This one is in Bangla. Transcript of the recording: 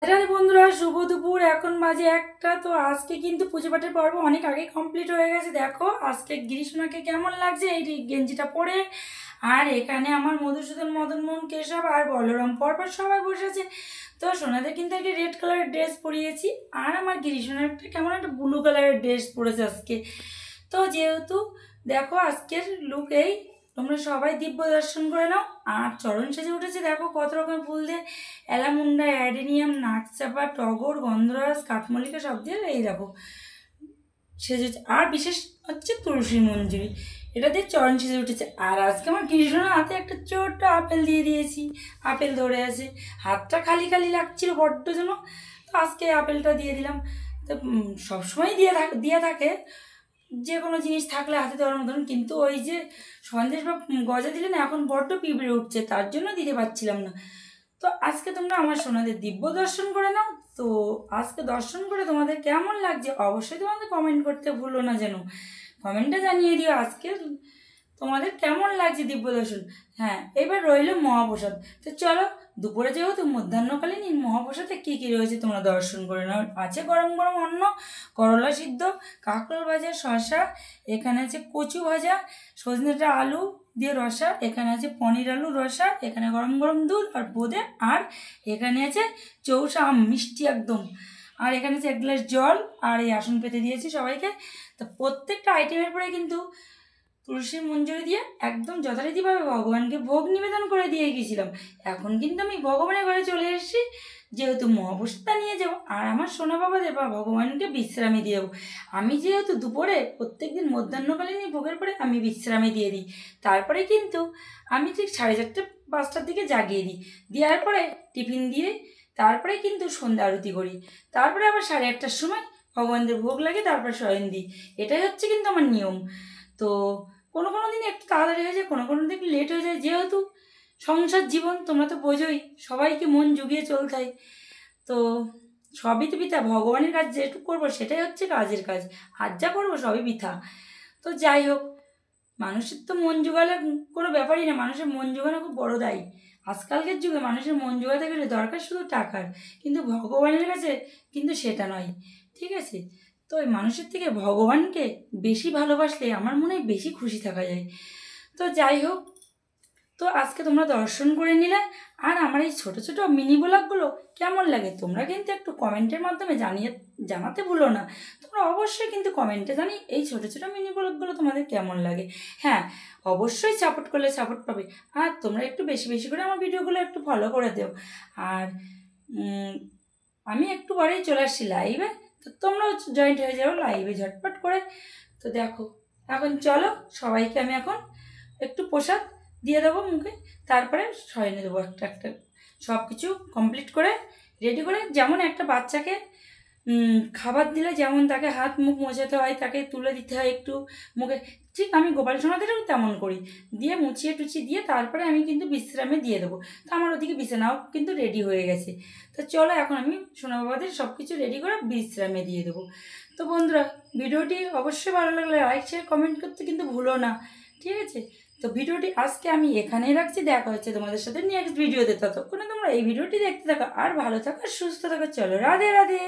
রাধে বন্ধুরা, শুভ দুপুর। এখন বাজে একটা। তো আজকে কিন্তু পুজো পাঠের পর্ব অনেক আগে কমপ্লিট হয়ে গেছে। দেখো আজকে গিরিশোনাকে কেমন লাগছে এই গেঞ্জিটা পরে। আর এখানে আমার মধুসূদন, মদন মোহন, কেশব আর বলরাম পরপর সবাই বসে আছে। তো সোনাদের কিন্তু একটা রেড কালারের ড্রেস পরিয়েছি, আর আমার গিরিশোনার একটা কেমন একটা ব্লু কালারের ড্রেস পরেছে আজকে। তো যেহেতু দেখো আজকের লুক এই, তোমরা সবাই দিব্য দর্শন করে নাও। আর চরণ সেজে উঠেছে দেখো কত রকমের ফুল দিয়ে, অ্যালামুন্ডা, অ্যাডেনিয়াম, নাকচাপা, টগর, গন্ধরাজ, কাঠমল্লিকা সব দিয়ে এই দেখো সেজেছে। আর বিশেষ হচ্ছে তুলসী মঞ্জুরি, এটা দিয়ে চরণ সেজে উঠেছে। আর আজকে আমার কৃষ্ণর হাতে একটা ছোট্ট আপেল দিয়ে দিয়েছি, আপেল ধরে আছে। হাতটা খালি খালি লাগছিল বড্ড যেন, তো আজকে আপেলটা দিয়ে দিলাম। তো সবসময় দিয়ে থাকে যে কোনো জিনিস থাকলে হাতে দেওয়ার মতন, কিন্তু ওই যে সন্দেশ বা গজা দিলে না এখন বড্ড পিঁপড়ে উঠছে, তার জন্য দিতে পারছিলাম না। তো আজকে তোমরা আমার সোনাদের দিব্য দর্শন করে নাও। তো আজকে দর্শন করে তোমাদের কেমন লাগছে অবশ্যই তোমাদের কমেন্ট করতে ভুলো না যেন, কমেন্টে জানিয়ে দিও আজকে তোমাদের কেমন লাগছে দিব্য দর্শন। হ্যাঁ, এবার রইল মহাপ্রসাদ। তো চলো, দুপুরে যেহেতু মধ্যাহ্নকালীন মহাপ্রসাদে কী কী রয়েছে তোমরা দর্শন করে নাও। আছে গরম গরম অন্ন, করলা সিদ্ধ, কাঁকরোল ভাজা, শশা, এখানে আছে কচু ভাজা, সজনেটা আলু দিয়ে রসা, এখানে আছে পনির আলু রসা, এখানে গরম গরম দুধ আর বোঁদে, আর এখানে আছে চৌষা আম মিষ্টি একদম, আর এখানে আছে এক গ্লাস জল, আর এই আসন পেতে দিয়েছি সবাইকে। তো প্রত্যেকটা আইটেমের পরে কিন্তু তুলসীর মঞ্জুরি দিয়ে একদম যথারীতিভাবে ভগবানকে ভোগ নিবেদন করে দিয়ে গিয়েছিলাম। এখন কিন্তু আমি ভগবানের ঘরে চলে এসেছি, যেহেতু মহাপ্রসাদটা নিয়ে যাবো আর আমার সোনা বাবাদের বা ভগবানকে বিশ্রামে দিয়ে দেবো। আমি যেহেতু দুপুরে প্রত্যেক দিন মধ্যাহ্নকালীন ভোগের পরে আমি বিশ্রামে দিয়ে দিই, তারপরে কিন্তু আমি ঠিক 4:30-5টার দিকে জাগিয়ে দিই, দেওয়ার পরে টিফিন দিয়ে তারপরে কিন্তু সন্ধ্যা আরতি করি, তারপরে আবার 8:30টার সময় ভগবানদের ভোগ লাগে, তারপর শয়ন দিই। এটাই হচ্ছে কিন্তু আমার নিয়ম। তো কোনো কোনো দিন একটু তাড়াতাড়ি হয়ে যায়, কোনো কোনো দিন লেট হয়ে যায়, যেহেতু সংসার জীবন তোমরা তো বোঝোই, সবাইকে মন জুগিয়ে চলতে হয়। তো সবই তো বৃথা, ভগবানের কাজ যেটুকু করবো সেটাই হচ্ছে কাজের কাজ, আর যা করবো সবই বৃথা। তো যাই হোক, মানুষের তো মন জোগালে কোনো ব্যাপারই না, মানুষের মন জোগানো খুব বড় দায়ী। আজকালকার যুগে মানুষের মন জোগাতে গেলে দরকার শুধু টাকার, কিন্তু ভগবানের কাছে কিন্তু সেটা নয়। ঠিক আছে, তো ওই মানুষের থেকে ভগবানকে বেশি ভালোবাসলে আমার মনে হয় বেশি খুশি থাকা যায়। তো যাই হোক, তো আজকে তোমরা দর্শন করে নিলে, আর আমার এই ছোটো ছোটো মিনি ব্লগগুলো কেমন লাগে তোমরা কিন্তু একটু কমেন্টের মাধ্যমে জানাতে ভুলো না। তোমরা অবশ্যই কিন্তু কমেন্টে জানি এই ছোটো ছোটো মিনি ব্লগগুলো তোমাদের কেমন লাগে। হ্যাঁ, অবশ্যই সাপোর্ট করলে সাপোর্ট পাবে, আর তোমরা একটু বেশি বেশি করে আমার ভিডিওগুলো একটু ফলো করে দেও। আর আমি একটু পরেই চলে আসছি লাইভে, তো তোমরাও জয়েন্ট হয়ে যাও লাইভে ঝটপট করে। তো দেখো, এখন চলো সবাইকে আমি এখন একটু প্রসাদ দিয়ে দেবো মুখে, তারপরে শয়নে দেবো একটা একটা। সব কিছু কমপ্লিট করে রেডি করে, যেমন একটা বাচ্চাকে খাবার দিলে যেমন তাকে হাত মুখ মোছাতে হয়, তাকে তুলে দিতে হয় একটু মুখে, ঠিক আমি গোপাল সোনাদেরও তেমন করি, দিয়ে মুছিয়ে টুচিয়ে দিয়ে তারপরে আমি কিন্তু বিশ্রামে দিয়ে দেবো। তো আমার ওদিকে বিছানাও কিন্তু রেডি হয়ে গেছে। তো চলো এখন আমি সোনা বাবাদের সব কিছু রেডি করে বিশ্রামে দিয়ে দেবো। তো বন্ধুরা, ভিডিওটি অবশ্যই ভালো লাগলে লাইক শেয়ার কমেন্ট করতে কিন্তু ভুলো না। ঠিক আছে, তো ভিডিওটি আজকে আমি এখানেই রাখছি, দেখা হচ্ছে তোমাদের সাথে নেক্সট ভিডিওতে। ততক্ষণে তোমরা এই ভিডিওটি দেখতে থাকো, আর ভালো থাকো, সুস্থ থাকো। চলো, রাধে রাধে।